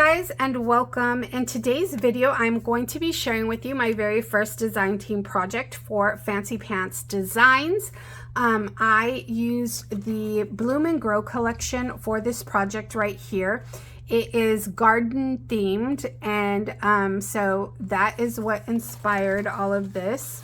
guys, and welcome. In today's video, I'm going to be sharing with you my very first design team project for Fancy Pants Designs. I used the Bloom and Grow collection for this project right here. It is garden themed, and so that is what inspired all of this.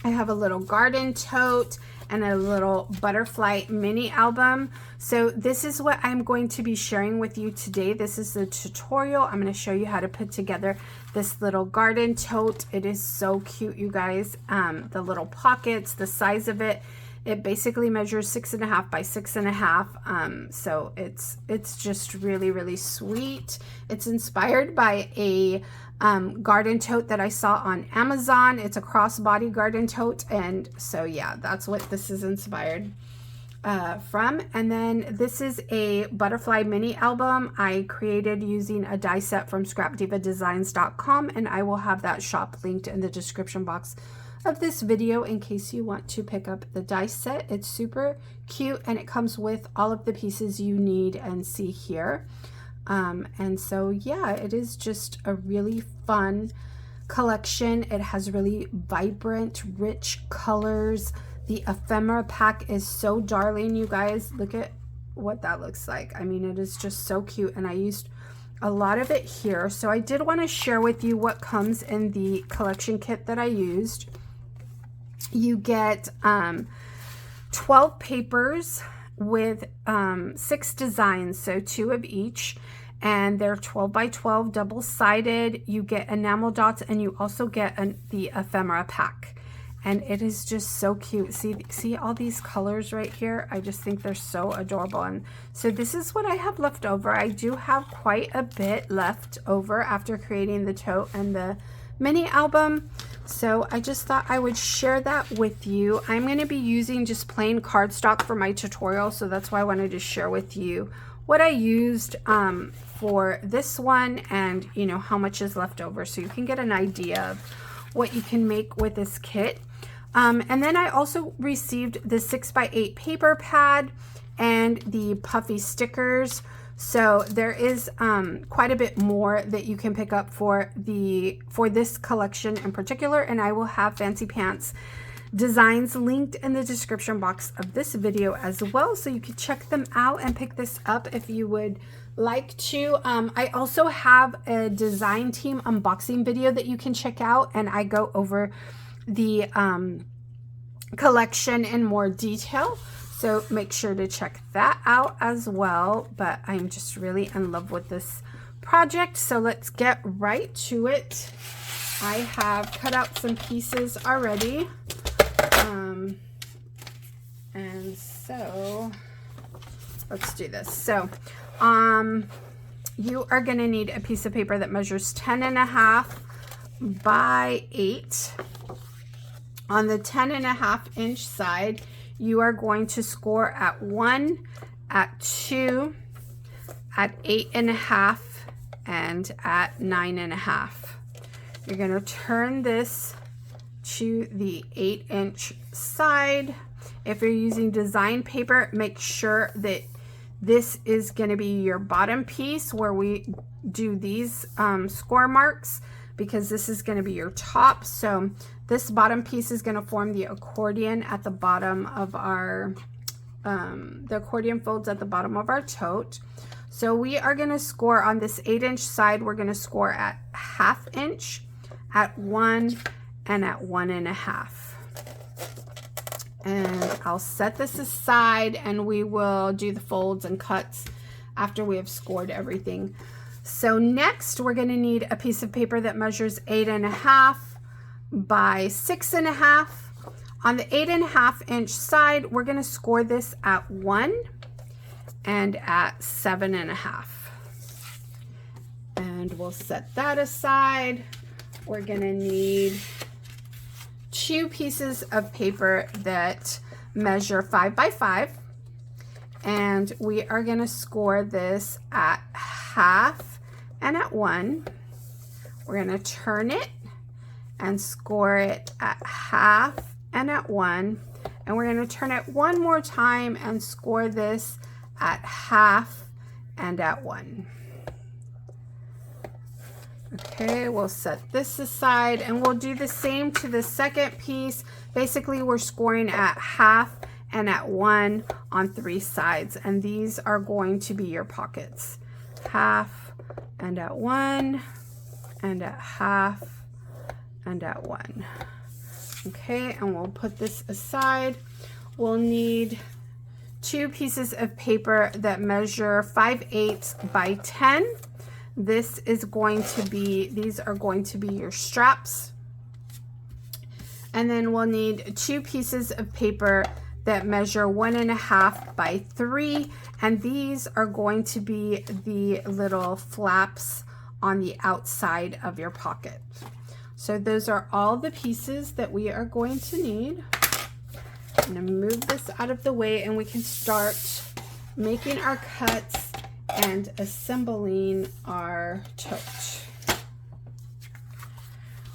I have a little garden tote and a little butterfly mini album. So this is what I'm going to be sharing with you today. This is the tutorial. I'm going to show you how to put together this little garden tote. It is so cute, you guys. The little pockets, the size of it, it basically measures 6.5 by 6.5. So it's just really sweet. It's inspired by a garden tote that I saw on Amazon. It's a crossbody garden tote, and so yeah, that's what this is inspired from. And then this is a butterfly mini album I created using a die set from scrapdivadesigns.com, and I will have that shop linked in the description box of this video in case you want to pick up the die set. It's super cute, and it comes with all of the pieces you need and see here. And so yeah, it is just a really fun collection. It has really vibrant, rich colors. The ephemera pack is so darling, you guys. Look at what that looks like. I mean, it is just so cute, and I used a lot of it here. So I did want to share with you what comes in the collection kit that I used. You get 12 papers with 6 designs, so 2 of each, and they're 12 by 12 double-sided. You get enamel dots, and you also get the ephemera pack, and it is just so cute. See all these colors right here? I just think they're so adorable. And so this is what I have left over. I do have quite a bit left over after creating the tote and the mini album, so I just thought I would share that with you. I'm going to be using just plain cardstock for my tutorial, so that's why I wanted to share with you what I used for this one, and you know how much is left over, so you can get an idea of what you can make with this kit. And then I also received the 6x8 paper pad and the puffy stickers. So there is quite a bit more that you can pick up for this collection in particular, and I will have Fancy Pants Designs linked in the description box of this video as well, so you can check them out and pick this up if you would like to. I also have a design team unboxing video that you can check out, and I go over the collection in more detail. So make sure to check that out as well. But I'm just really in love with this project. So let's get right to it. I have cut out some pieces already. And so let's do this. So you are going to need a piece of paper that measures 10.5 by 8. On the 10.5 inch side, you are going to score at 1, at 2, at 8.5, and at 9.5. You're going to turn this to the 8-inch side. If you're using design paper, make sure that this is going to be your bottom piece where we do these score marks, because this is going to be your top. So this bottom piece is going to form the accordion at the bottom of our, the accordion folds at the bottom of our tote. So we are going to score on this 8-inch side. We're going to score at 1/2 inch, at 1, and at 1.5. And I'll set this aside, and we will do the folds and cuts after we have scored everything. So next, we're going to need a piece of paper that measures 8.5 by 6.5. On the 8.5 inch side, we're going to score this at 1 and at 7.5. And we'll set that aside. We're going to need 2 pieces of paper that measure 5 by 5. And we are going to score this at 1/2 and at 1. We're going to turn it and score it at 1/2 and at 1. And we're going to turn it one more time and score this at 1/2 and at 1. Okay, we'll set this aside and we'll do the same to the second piece. Basically, we're scoring at half and at 1 on 3 sides, and these are going to be your pockets. Half and at 1 and at half and at 1. Okay, and we'll put this aside. We'll need 2 pieces of paper that measure 5/8 by 10. This is going to be, these are going to be your straps. And then we'll need 2 pieces of paper that measure 1.5 by 3. And these are going to be the little flaps on the outside of your pocket. So those are all the pieces that we are going to need. I'm going to move this out of the way and we can start making our cuts and assembling our tote.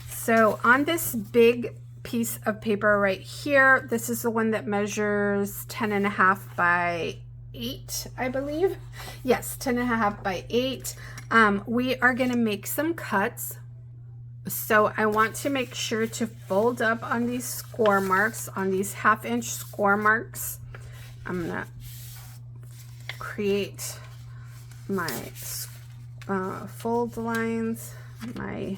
So on this big piece of paper right here, this is the one that measures 10.5 by 8, I believe. Yes, 10.5 by 8. We are going to make some cuts. So I want to make sure to fold up on these score marks, on these 1/2-inch score marks. I'm going to create my fold lines, my,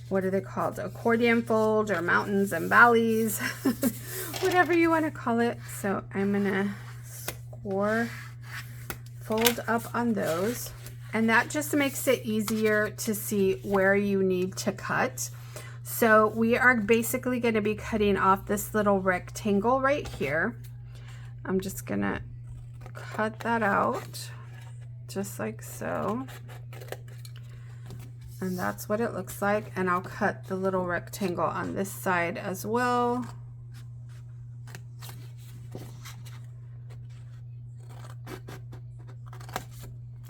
what are they called? Accordion fold or mountains and valleys, whatever you want to call it. So I'm going to fold up on those. And that just makes it easier to see where you need to cut. So we are basically going to be cutting off this little rectangle right here. I'm just going to cut that out just like so. And that's what it looks like. And I'll cut the little rectangle on this side as well.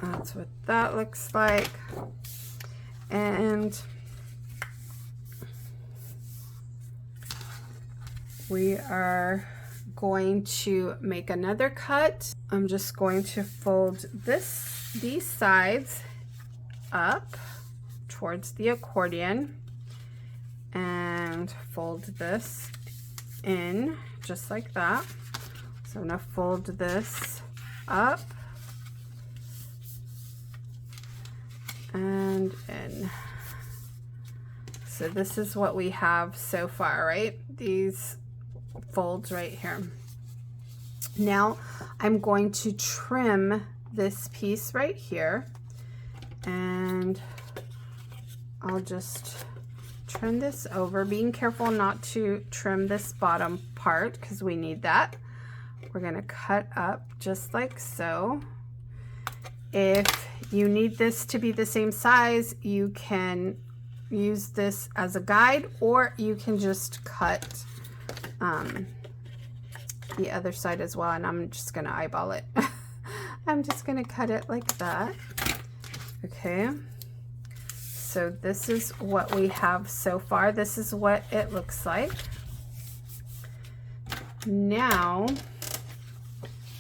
That's what that looks like. And we are going to make another cut. I'm just going to fold these sides up towards the accordion and fold this in just like that. So I'm going to fold this up and in. So this is what we have so far, right? These folds right here. Now I'm going to trim this piece right here, and I'll just trim this over, being careful not to trim this bottom part because we need that. We're going to cut up just like so. If you need this to be the same size, you can use this as a guide, or you can just cut the other side as well, and I'm just going to eyeball it. I'm just going to cut it like that. Okay, so this is what we have so far. This is what it looks like. Now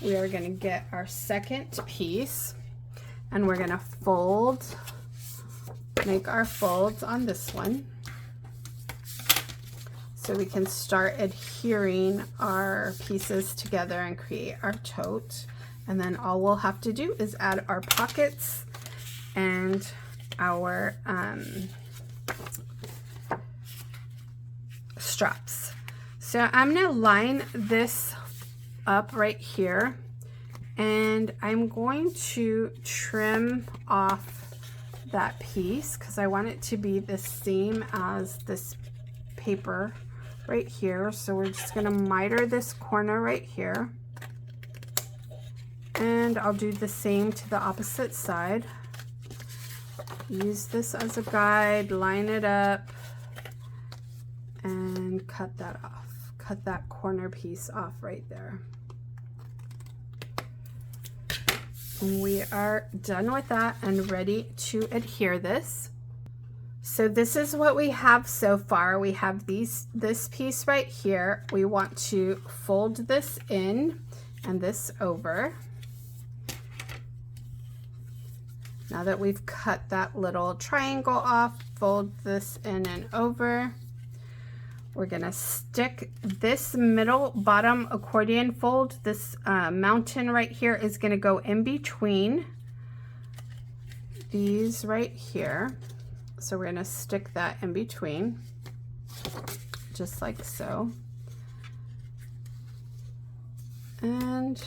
we are going to get our second piece, and we're going to make our folds on this one so we can start adhering our pieces together and create our tote. And then all we'll have to do is add our pockets and our straps. So I'm going to line this up right here, and I'm going to trim off that piece because I want it to be the same as this paper right here. So we're just going to miter this corner right here, and I'll do the same to the opposite side. Use this as a guide, line it up, and cut that off. Cut that corner piece off right there. And we are done with that and ready to adhere this. So this is what we have so far. We have this piece right here. We want to fold this in and this over. Now that we've cut that little triangle off, fold this in and over. We're gonna stick this middle bottom accordion fold, this mountain right here is gonna go in between these right here. So we're gonna stick that in between, just like so. And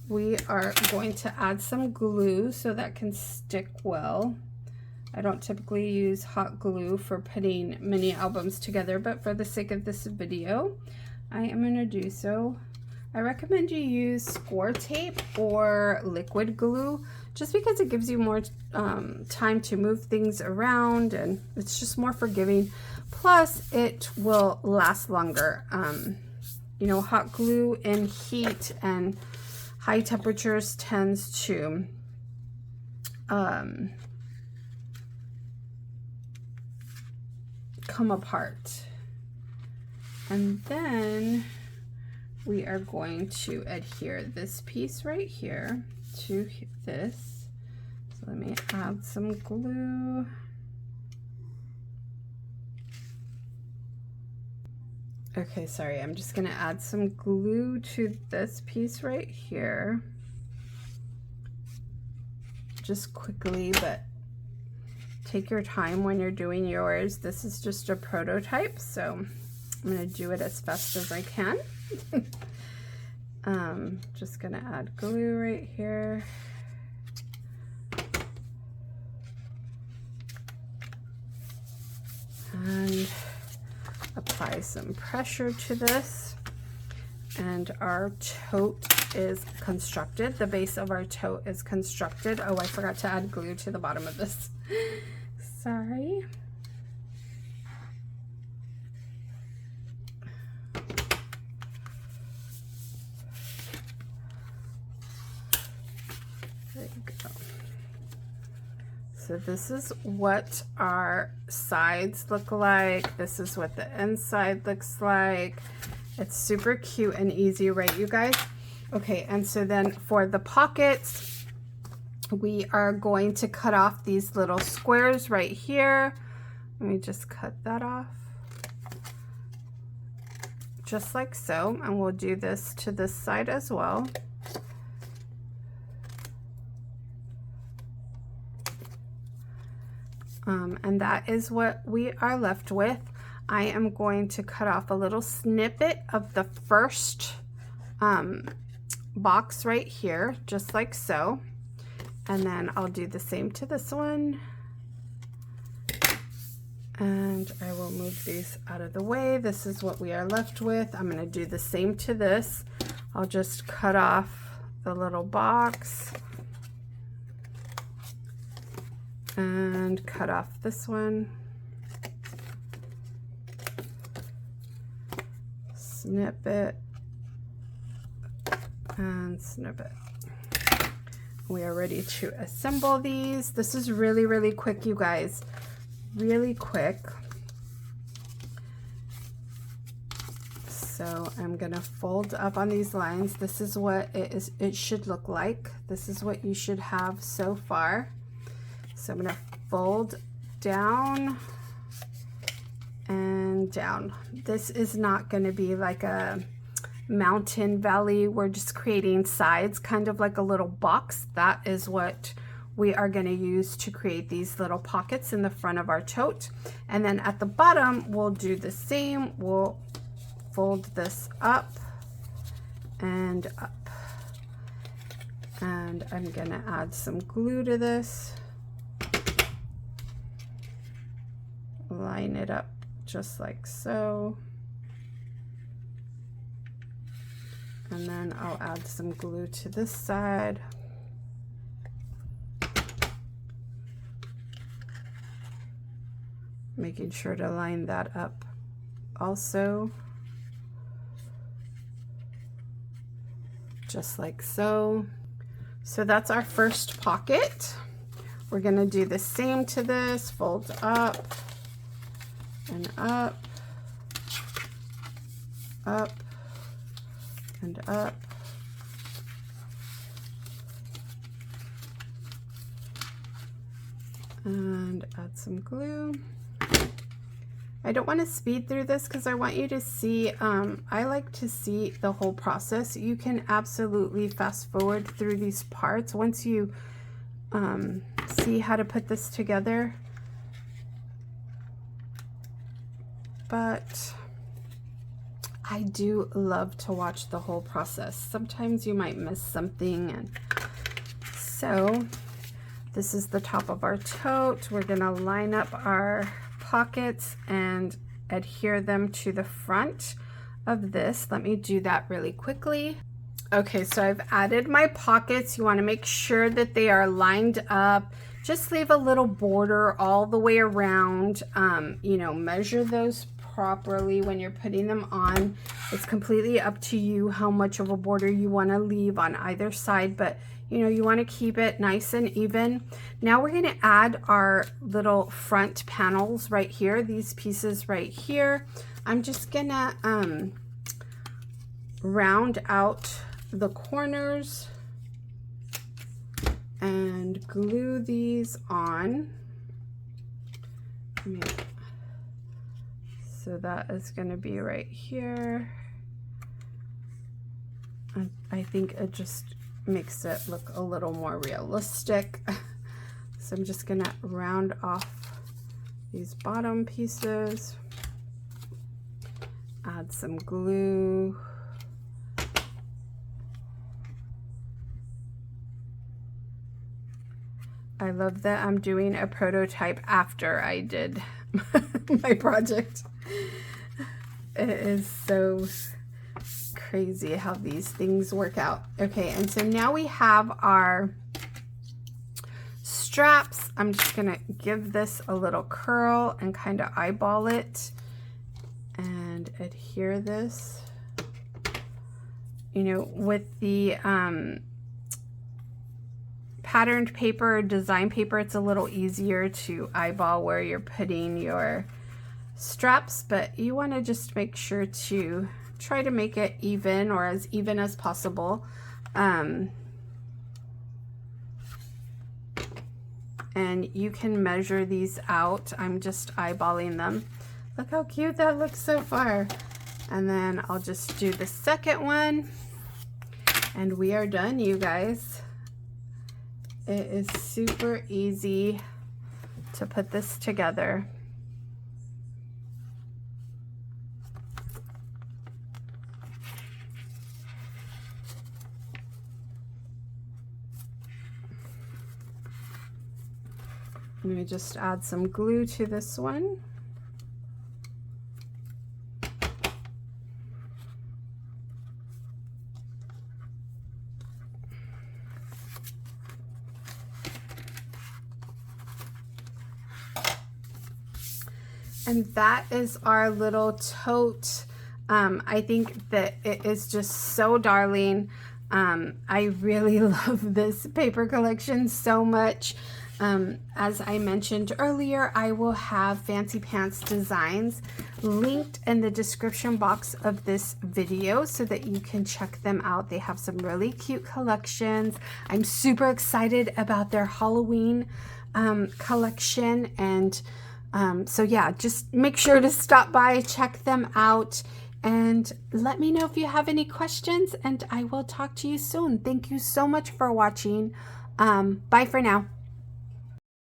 we are going to add some glue so that can stick well. I don't typically use hot glue for putting mini albums together, but for the sake of this video, I am going to do so. I recommend you use score tape or liquid glue just because it gives you more time to move things around, and it's just more forgiving. Plus, it will last longer. You know, hot glue in heat and high temperatures tends to come apart. And then we are going to adhere this piece right here to this. So let me add some glue. Okay, sorry, I'm just gonna add some glue to this piece right here. Just quickly, but take your time when you're doing yours. This is just a prototype, so I'm gonna do it as fast as I can. Just gonna add glue right here. And apply some pressure to this. And our tote is constructed. The base of our tote is constructed. Oh, I forgot to add glue to the bottom of this. Sorry. There you go. So this is what our sides look like. This is what the inside looks like. It's super cute and easy, right, you guys? Okay, and so then for the pockets, we are going to cut off these little squares right here. Let me just cut that off. Just like so, and we'll do this to this side as well. And that is what we are left with. I am going to cut off a little snippet of the first box right here, just like so. And then I'll do the same to this one. And I will move these out of the way. This is what we are left with. I'm going to do the same to this. I'll just cut off the little box. And cut off this one. Snip it. And snip it. We are ready to assemble these. This is really, really quick, you guys. Really quick. So I'm gonna fold up on these lines. This is what it should look like. This is what you should have so far. So I'm gonna fold down and down. This is not gonna be like a mountain valley. We're just creating sides, kind of like a little box. That is what we are going to use to create these little pockets in the front of our tote. And then at the bottom, we'll do the same. We'll fold this up and up. And I'm going to add some glue to this. Line it up just like so. And then I'll add some glue to this side. Making sure to line that up also. Just like so. So that's our first pocket. We're gonna do the same to this, fold up and up, up, and up. And add some glue. I don't want to speed through this because I want you to see, I like to see the whole process. You can absolutely fast forward through these parts once you see how to put this together. But I do love to watch the whole process. Sometimes you might miss something. And so this is the top of our tote. We're gonna line up our pockets and adhere them to the front of this. Let me do that really quickly. Okay, so I've added my pockets. You want to make sure that they are lined up. Just leave a little border all the way around. You know, measure those properly when you're putting them on. It's completely up to you how much of a border you want to leave on either side, but you know, you want to keep it nice and even. Now we're going to add our little front panels right here, these pieces right here. I'm just going to round out the corners and glue these on. So that is going to be right here. I think it just makes it look a little more realistic. So I'm just gonna round off these bottom pieces, add some glue, I love that I'm doing a prototype after I did my project. It is so crazy how these things work out. Okay, and so now we have our straps. I'm just gonna give this a little curl and kind of eyeball it and adhere this. You know, with the patterned paper, design paper, it's a little easier to eyeball where you're putting your straps, but you want to just make sure to try to make it even, or as even as possible. And you can measure these out. I'm just eyeballing them. Look how cute that looks so far. And then I'll just do the second one and we are done, you guys. It is super easy to put this together. Let me just add some glue to this one. And that is our little tote. I think that it is just so darling. I really love this paper collection so much. As I mentioned earlier, I will have Fancy Pants designs linked in the description box of this video so that you can check them out. They have some really cute collections. I'm super excited about their Halloween collection, and so yeah, just make sure to stop by, check them out, and let me know if you have any questions, and I will talk to you soon. Thank you so much for watching. Bye for now.